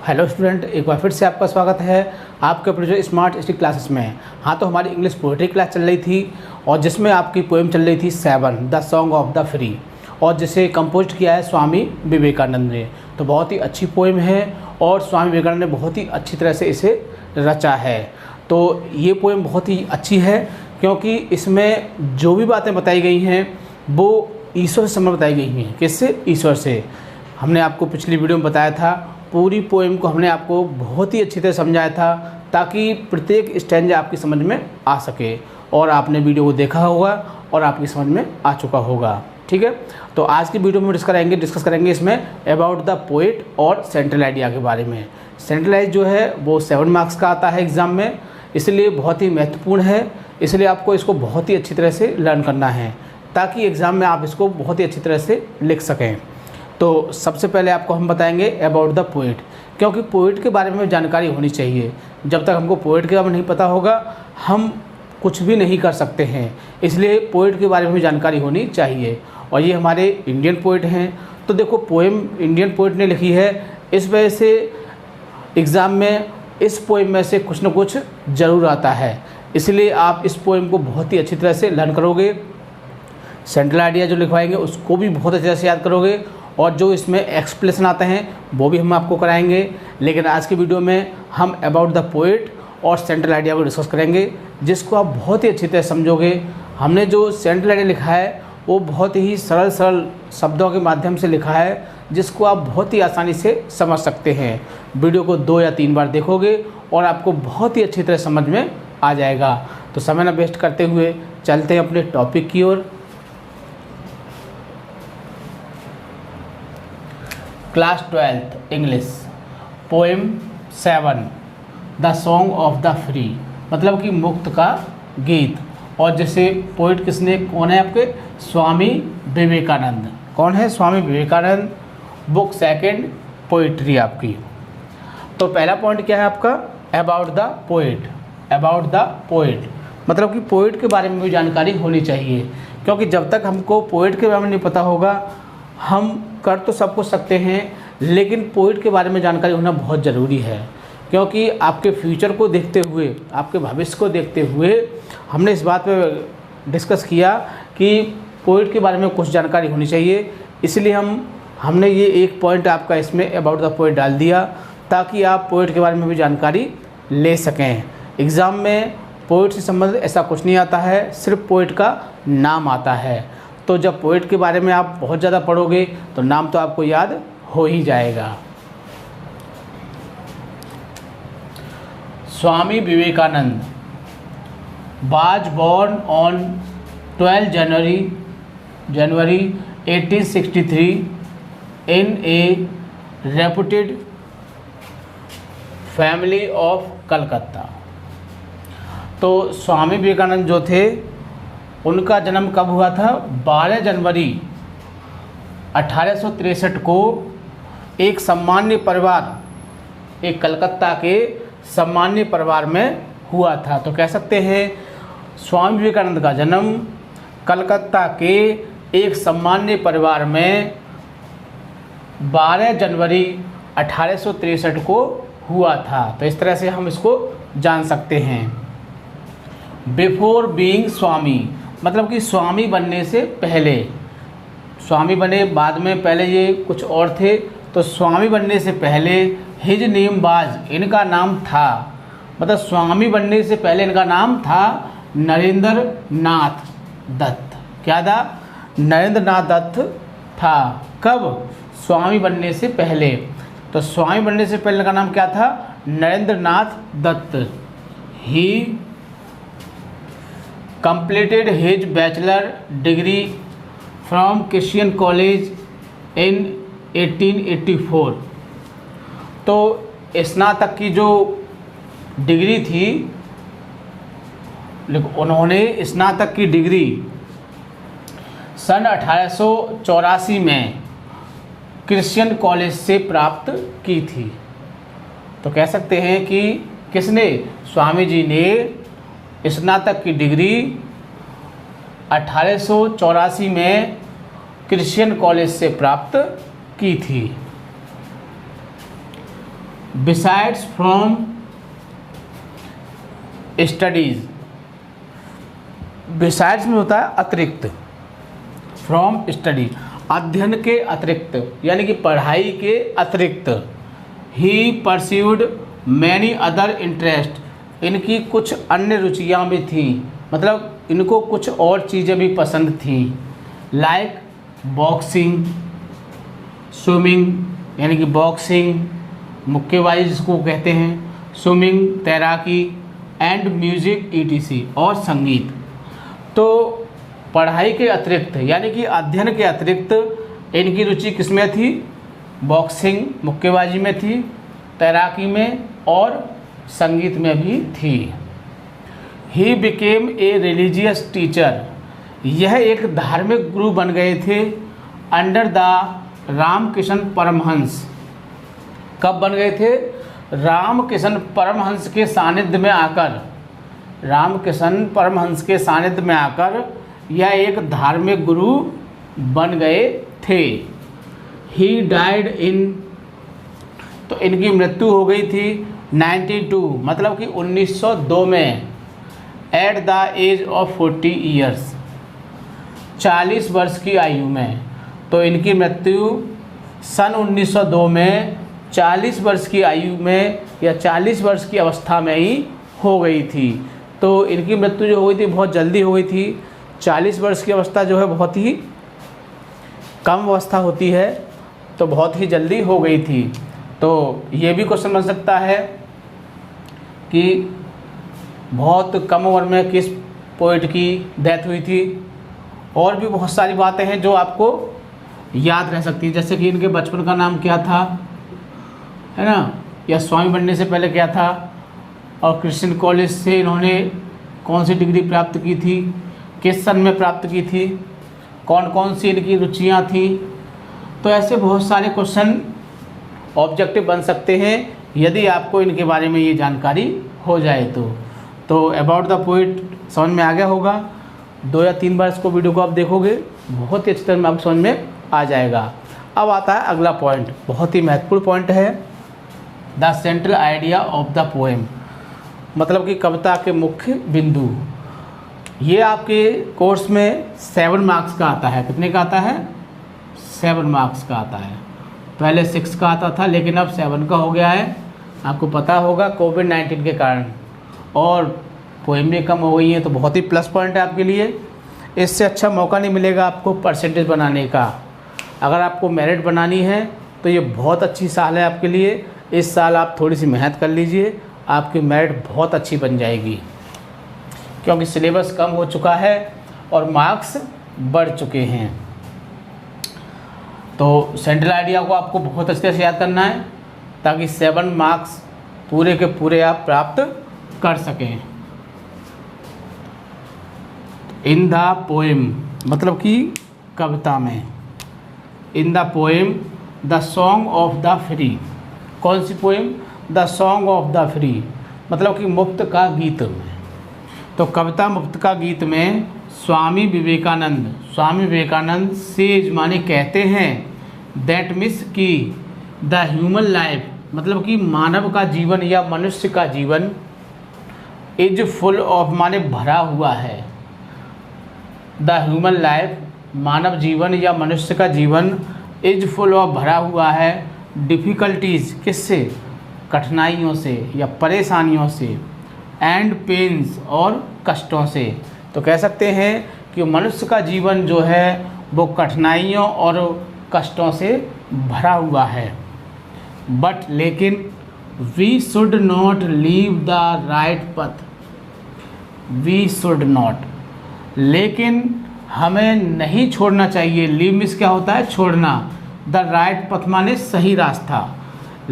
Hello student, एक बार फिर से आपका स्वागत है आपके अपने जो स्मार्ट स्टडी क्लासेस में। हाँ, तो हमारी इंग्लिश पोएट्री क्लास चल रही थी और जिसमें आपकी पोएम चल रही थी 7 the song of the free, और जिसे कंपोज किया है स्वामी विवेकानंद ने। तो बहुत ही अच्छी पोएम है और स्वामी विवेकानंद ने बहुत ही अच्छी तरह से इसे रचा है। तो ये पोएम बहुत ही अच्छी है क्योंकि इसमें जो भी बातें बताई गई हैं वो ईश्वर से संबंध बताई गई हैं। किससे? ईश्वर से। हमने आपको पिछली वीडियो में बताया था, पूरी पोएम को हमने आपको बहुत ही अच्छी तरह समझाया था ताकि प्रत्येक स्टैंजा आपकी समझ में आ सके, और आपने वीडियो को देखा होगा और आपकी समझ में आ चुका होगा। ठीक है, तो आज की वीडियो में डिस्कस करेंगे इसमें अबाउट द पोएट और सेंट्रल आइडिया के बारे में। सेंट्रल आइडिया जो है वो 7 मार्क्स का आता है एग्ज़ाम में, इसलिए बहुत ही महत्वपूर्ण है। इसलिए आपको इसको बहुत ही अच्छी तरह से लर्न करना है ताकि एग्ज़ाम में आप इसको बहुत ही अच्छी तरह से लिख सकें। तो सबसे पहले आपको हम बताएंगे अबाउट द पोएट, क्योंकि पोएट के बारे में जानकारी होनी चाहिए। जब तक हमको पोएट के बारे में नहीं पता होगा हम कुछ भी नहीं कर सकते हैं, इसलिए पोएट के बारे में जानकारी होनी चाहिए। और ये हमारे इंडियन पोएट हैं। तो देखो, पोएम इंडियन पोएट ने लिखी है, इस वजह से एग्ज़ाम में इस पोएम में से कुछ न कुछ ज़रूर आता है, इसलिए आप इस पोएम को बहुत ही अच्छी तरह से लर्न करोगे। सेंट्रल आइडिया जो लिखवाएंगे उसको भी बहुत अच्छी तरह से याद करोगे, और जो इसमें एक्सप्लेनेशन आते हैं वो भी हम आपको कराएंगे। लेकिन आज की वीडियो में हम अबाउट द पोएट और सेंट्रल आइडिया को डिस्कस करेंगे, जिसको आप बहुत ही अच्छी तरह समझोगे। हमने जो सेंट्रल आइडिया लिखा है वो बहुत ही सरल शब्दों के माध्यम से लिखा है, जिसको आप बहुत ही आसानी से समझ सकते हैं। वीडियो को 2 या 3 बार देखोगे और आपको बहुत ही अच्छी तरह समझ में आ जाएगा। तो समय न वेस्ट करते हुए चलते हैं अपने टॉपिक की ओर। Class 12th English, poem 7 the song of the free, मतलब कि मुक्त का गीत। और जैसे पोएट किसने, कौन है आपके? स्वामी विवेकानंद। कौन है? स्वामी विवेकानंद। बुक 2 पोइट्री आपकी। तो पहला पॉइंट क्या है आपका? About the poet. About the poet मतलब कि पोएट के बारे में भी जानकारी होनी चाहिए, क्योंकि जब तक हमको पोएट के बारे में नहीं पता होगा हम कर तो सब कुछ सकते हैं, लेकिन पोएट के बारे में जानकारी होना बहुत ज़रूरी है। क्योंकि आपके फ्यूचर को देखते हुए, आपके भविष्य को देखते हुए हमने इस बात पे डिस्कस किया कि पोएट के बारे में कुछ जानकारी होनी चाहिए। इसलिए हमने ये एक पॉइंट आपका इसमें अबाउट द पोएट डाल दिया ताकि आप पोएट के बारे में भी जानकारी ले सकें। एग्ज़ाम में पोएट से संबंधित ऐसा कुछ नहीं आता है, सिर्फ पोएट का नाम आता है। तो जब पोएट के बारे में आप बहुत ज़्यादा पढ़ोगे तो नाम तो आपको याद हो ही जाएगा। Swami Vivekananda was born on 12 January 1863 in a reputed family of Calcutta. तो स्वामी विवेकानंद जो थे उनका जन्म कब हुआ था? 12 जनवरी 1863 को एक सामान्य परिवार, एक कलकत्ता के सामान्य परिवार में हुआ था। तो कह सकते हैं स्वामी विवेकानंद का जन्म कलकत्ता के एक सामान्य परिवार में 12 जनवरी 1863 को हुआ था। तो इस तरह से हम इसको जान सकते हैं। बिफोर बीइंग स्वामी मतलब कि स्वामी बनने से पहले, स्वामी बने बाद में, पहले ये कुछ और थे। तो स्वामी बनने से पहले हिज नेम वाज, इनका नाम था, मतलब स्वामी बनने से पहले इनका नाम था नरेंद्र नाथ दत्त। क्या था? नरेंद्र नाथ दत्त था। कब? स्वामी बनने से पहले। तो स्वामी बनने से पहले इनका नाम क्या था? नरेंद्र नाथ दत्त। ही completed his bachelor degree from Christian College in 1884। तो स्नातक की जो डिग्री थी, उन्होंने स्नातक की डिग्री सन 1884 में क्रिश्चियन कॉलेज से प्राप्त की थी। तो कह सकते हैं कि किसने? स्वामी जी ने स्नातक की डिग्री 1884 में क्रिश्चियन कॉलेज से प्राप्त की थी। बिसाइड्स फ्रॉम स्टडीज, बिसाइड्स में होता है अतिरिक्त, फ्रॉम स्टडी अध्ययन के अतिरिक्त यानी कि पढ़ाई के अतिरिक्त। ही परस्यूड मैनी अदर इंटरेस्ट, इनकी कुछ अन्य रुचियाँ भी थी, मतलब इनको कुछ और चीज़ें भी पसंद थी। लाइक बॉक्सिंग, स्विमिंग यानी कि बॉक्सिंग, मुक्केबाजी जिसको कहते हैं, स्विमिंग तैराकी, एंड म्यूजिक ईटीसी और संगीत। तो पढ़ाई के अतिरिक्त यानी कि अध्ययन के अतिरिक्त इनकी रुचि किसमें थी? बॉक्सिंग मुक्केबाजी में थी, तैराकी में और संगीत में भी थी। He became a religious teacher, यह एक धार्मिक गुरु बन गए थे। अंडर द रामकृष्ण परमहंस, कब बन गए थे? रामकृष्ण परमहंस के सानिध्य में आकर, रामकृष्ण परमहंस के सानिध्य में आकर यह एक धार्मिक गुरु बन गए थे। ही डाइड इन, तो इनकी मृत्यु हो गई थी 92 मतलब कि 1902 में, at the age of 40 years, 40 वर्ष की आयु में। तो इनकी मृत्यु सन 1902 में 40 वर्ष की आयु में या 40 वर्ष की अवस्था में ही हो गई थी। तो इनकी मृत्यु जो हो गई थी बहुत जल्दी हो गई थी। 40 वर्ष की अवस्था जो है बहुत ही कम अवस्था होती है, तो बहुत ही जल्दी हो गई थी। तो ये भी क्वेश्चन बन सकता है कि बहुत कम उम्र में किस पोइट की डेथ हुई थी। और भी बहुत सारी बातें हैं जो आपको याद रह सकती है, जैसे कि इनके बचपन का नाम क्या था, है ना, या स्वामी बनने से पहले क्या था, और क्रिश्चियन कॉलेज से इन्होंने कौन सी डिग्री प्राप्त की थी, किस सन में प्राप्त की थी, कौन कौन सी इनकी रुचियाँ थी। तो ऐसे बहुत सारे क्वेश्चन ऑब्जेक्टिव बन सकते हैं यदि आपको इनके बारे में ये जानकारी हो जाए तो अबाउट द पोइट समझ में आ गया होगा। 2 या 3 बार इसको वीडियो को आप देखोगे बहुत ही अच्छी तरह में आपको समझ में आ जाएगा। अब आता है अगला पॉइंट, बहुत ही महत्वपूर्ण पॉइंट है, the central idea of the poem, मतलब कि कविता के मुख्य बिंदु। ये आपके कोर्स में 7 मार्क्स का आता है। कितने का आता है? 7 मार्क्स का आता है। पहले 6 का आता था लेकिन अब 7 का हो गया है। आपको पता होगा कोविड-19 के कारण और पोएम भी कम हो गई है, तो बहुत ही प्लस पॉइंट है आपके लिए। इससे अच्छा मौका नहीं मिलेगा आपको परसेंटेज बनाने का। अगर आपको मेरिट बनानी है तो ये बहुत अच्छी साल है आपके लिए। इस साल आप थोड़ी सी मेहनत कर लीजिए, आपकी मेरिट बहुत अच्छी बन जाएगी, क्योंकि सिलेबस कम हो चुका है और मार्क्स बढ़ चुके हैं। तो सेंट्रल आइडिया को आपको बहुत अच्छे से याद करना है ताकि 7 मार्क्स पूरे के पूरे आप प्राप्त कर सकें। इन द पोएम मतलब कि कविता में, in the poem the song of the free, कौन सी poem? The song of the free मतलब कि मुक्त का गीत में। तो कविता मुक्त का गीत में स्वामी विवेकानंद सेज माने कहते हैं, दैट मीन्स कि द ह्यूमन लाइफ मतलब कि मानव का जीवन या मनुष्य का जीवन इज फुल ऑफ माने भरा हुआ है। द ह्यूमन लाइफ मानव जीवन या मनुष्य का जीवन इज फुल ऑफ भरा हुआ है डिफ़िकल्टीज़, किससे? कठिनाइयों से या परेशानियों से, एंड पेन्स और कष्टों से। तो कह सकते हैं कि मनुष्य का जीवन जो है वो कठिनाइयों और कष्टों से भरा हुआ है। बट लेकिन we should not leave the right path, we should not, लेकिन हमें नहीं छोड़ना चाहिए। लीव मीन्स क्या होता है? छोड़ना। द राइट पथ माने सही रास्ता,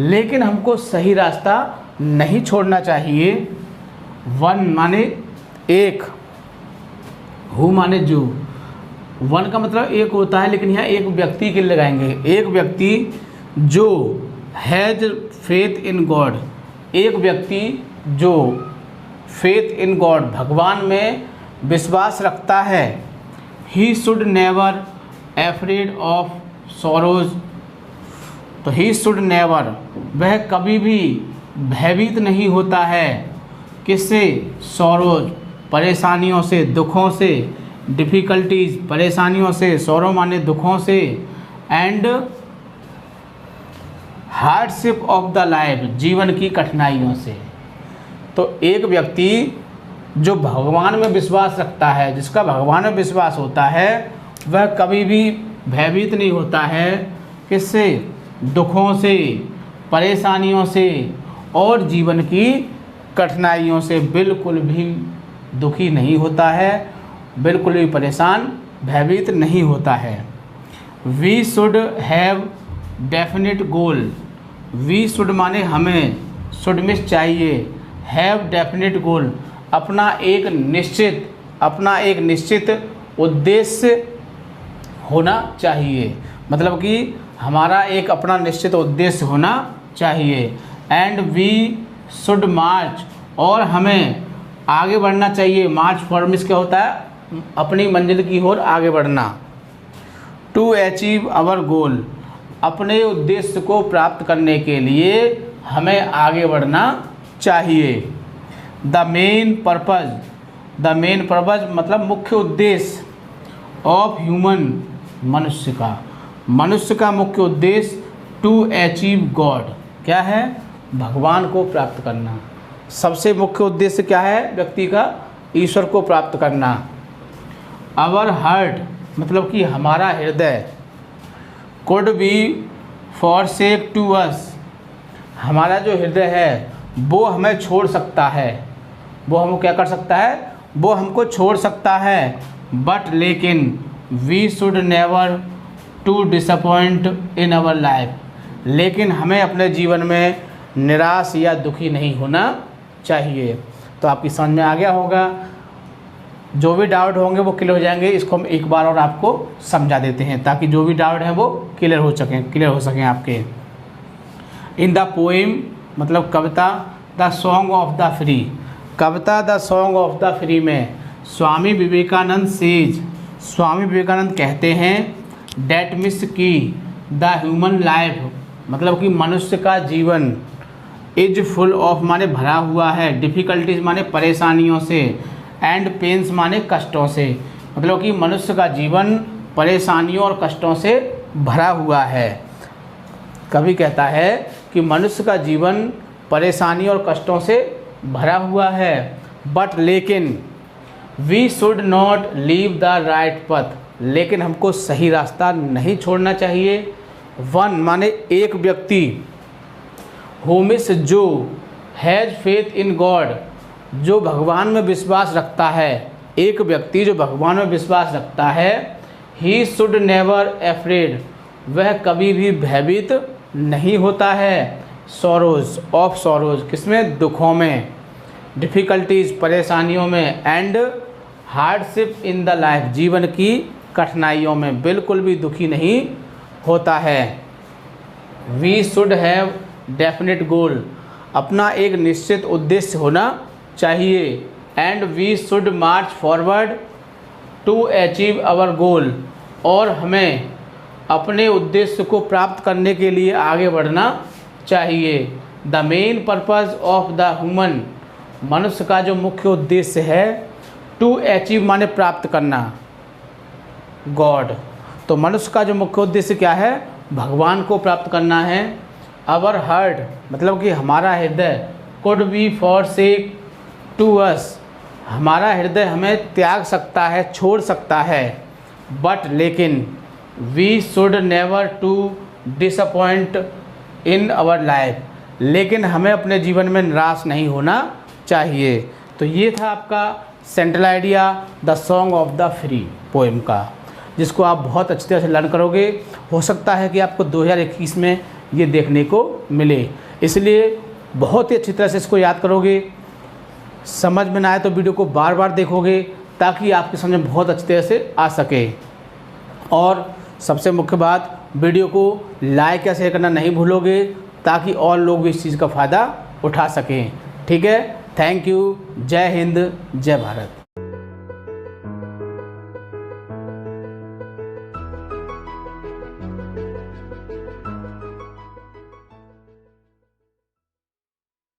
लेकिन हमको सही रास्ता नहीं छोड़ना चाहिए। वन माने एक, हु माने जो, वन का मतलब एक होता है, लेकिन यहाँ एक व्यक्ति के लिए लगाएंगे। एक व्यक्ति जो हैज़ फेथ इन गॉड, एक व्यक्ति जो फेथ इन गॉड भगवान में विश्वास रखता है। He should never afraid of sorrows, तो ही शुड नेवर, वह कभी भी भयभीत नहीं होता है। किससे? सॉरोज, परेशानियों से, दुखों से, डिफ़िकल्टीज, परेशानियों से, सॉरो माने दुखों से, and hardship of the life, जीवन की कठिनाइयों से। तो एक व्यक्ति जो भगवान में विश्वास रखता है, जिसका भगवान में विश्वास होता है, वह कभी भी भयभीत नहीं होता है। किससे? दुखों से, परेशानियों से और जीवन की कठिनाइयों से बिल्कुल भी दुखी नहीं होता है, बिल्कुल भी परेशान, भयभीत नहीं होता है। We should have definite goal, we should माने हमें, शुड में चाहिए, हैव डेफिनेट गोल, अपना एक निश्चित उद्देश्य होना चाहिए। मतलब कि हमारा एक अपना निश्चित उद्देश्य होना चाहिए। एंड वी शुड मार्च, और हमें आगे बढ़ना चाहिए। मार्च फॉर्मिस क्या होता है? अपनी मंजिल की ओर आगे बढ़ना। टू अचीव आवर गोल, अपने उद्देश्य को प्राप्त करने के लिए हमें आगे बढ़ना चाहिए। द मेन पर्पज मतलब मुख्य उद्देश्य ऑफ ह्यूमन, मनुष्य का मुख्य उद्देश्य टू अचीव गॉड, क्या है? भगवान को प्राप्त करना। सबसे मुख्य उद्देश्य क्या है व्यक्ति का? ईश्वर को प्राप्त करना। आवर हार्ट मतलब कि हमारा हृदय, could be forsake to us, हमारा जो हृदय है वो हमें छोड़ सकता है, वो हमको क्या कर सकता है? वो हमको छोड़ सकता है। बट लेकिन we should never to disappoint in our life, लेकिन हमें अपने जीवन में निराश या दुखी नहीं होना चाहिए। तो आपकी समझ में आ गया होगा। जो भी डाउट होंगे वो क्लियर हो जाएंगे। इसको हम एक बार और आपको समझा देते हैं ताकि जो भी डाउट है वो क्लियर हो सकें आपके। इन द पोएम मतलब कविता, the song of the free, कविता the song of the free में स्वामी विवेकानंद कहते हैं डेट मिस की द ह्यूमन लाइफ मतलब कि मनुष्य का जीवन इज फुल ऑफ माने भरा हुआ है, डिफ़िकल्टीज माने परेशानियों से, एंड पेन्स माने कष्टों से, मतलब कि मनुष्य का जीवन परेशानियों और कष्टों से भरा हुआ है। कवि कहता है कि मनुष्य का जीवन परेशानी और कष्टों से भरा हुआ है। बट लेकिन we should not leave the right path, लेकिन हमको सही रास्ता नहीं छोड़ना चाहिए। वन माने एक व्यक्ति, होमिस जो हैज़ फेथ इन गॉड, जो भगवान में विश्वास रखता है, एक व्यक्ति जो भगवान में विश्वास रखता है, ही शुड नेवर अफ्रेड, वह कभी भी भयभीत नहीं होता है। सॉरोज किसमें? दुखों में, डिफ़िकल्टीज परेशानियों में, and hardship in the life जीवन की कठिनाइयों में बिल्कुल भी दुखी नहीं होता है। We should have definite goal, अपना एक निश्चित उद्देश्य होना चाहिए। And we should march forward to achieve our goal, और हमें अपने उद्देश्य को प्राप्त करने के लिए आगे बढ़ना चाहिए। The main purpose of the human, मनुष्य का जो मुख्य उद्देश्य है, टू अचीव माने प्राप्त करना गॉड, तो मनुष्य का जो मुख्य उद्देश्य क्या है? भगवान को प्राप्त करना है। आवर हार्ट मतलब कि हमारा हृदय, could be forsake to us, हमारा हृदय हमें त्याग सकता है, छोड़ सकता है। बट लेकिन we should never to disappoint in our life, लेकिन हमें अपने जीवन में निराश नहीं होना चाहिए। तो ये था आपका central idea the song of the free poem का, जिसको आप बहुत अच्छी तरह से लर्न करोगे। हो सकता है कि आपको 2021 में ये देखने को मिले, इसलिए बहुत ही अच्छी तरह से इसको याद करोगे। समझ में ना आए तो वीडियो को बार बार देखोगे ताकि आपकी समझ में बहुत अच्छी तरह से आ सके। और सबसे मुख्य बात, वीडियो को लाइक या शेयर करना नहीं भूलोगे ताकि और लोग भी इस चीज़ का फ़ायदा उठा सकें। ठीक है, थैंक यू। जय हिंद, जय भारत।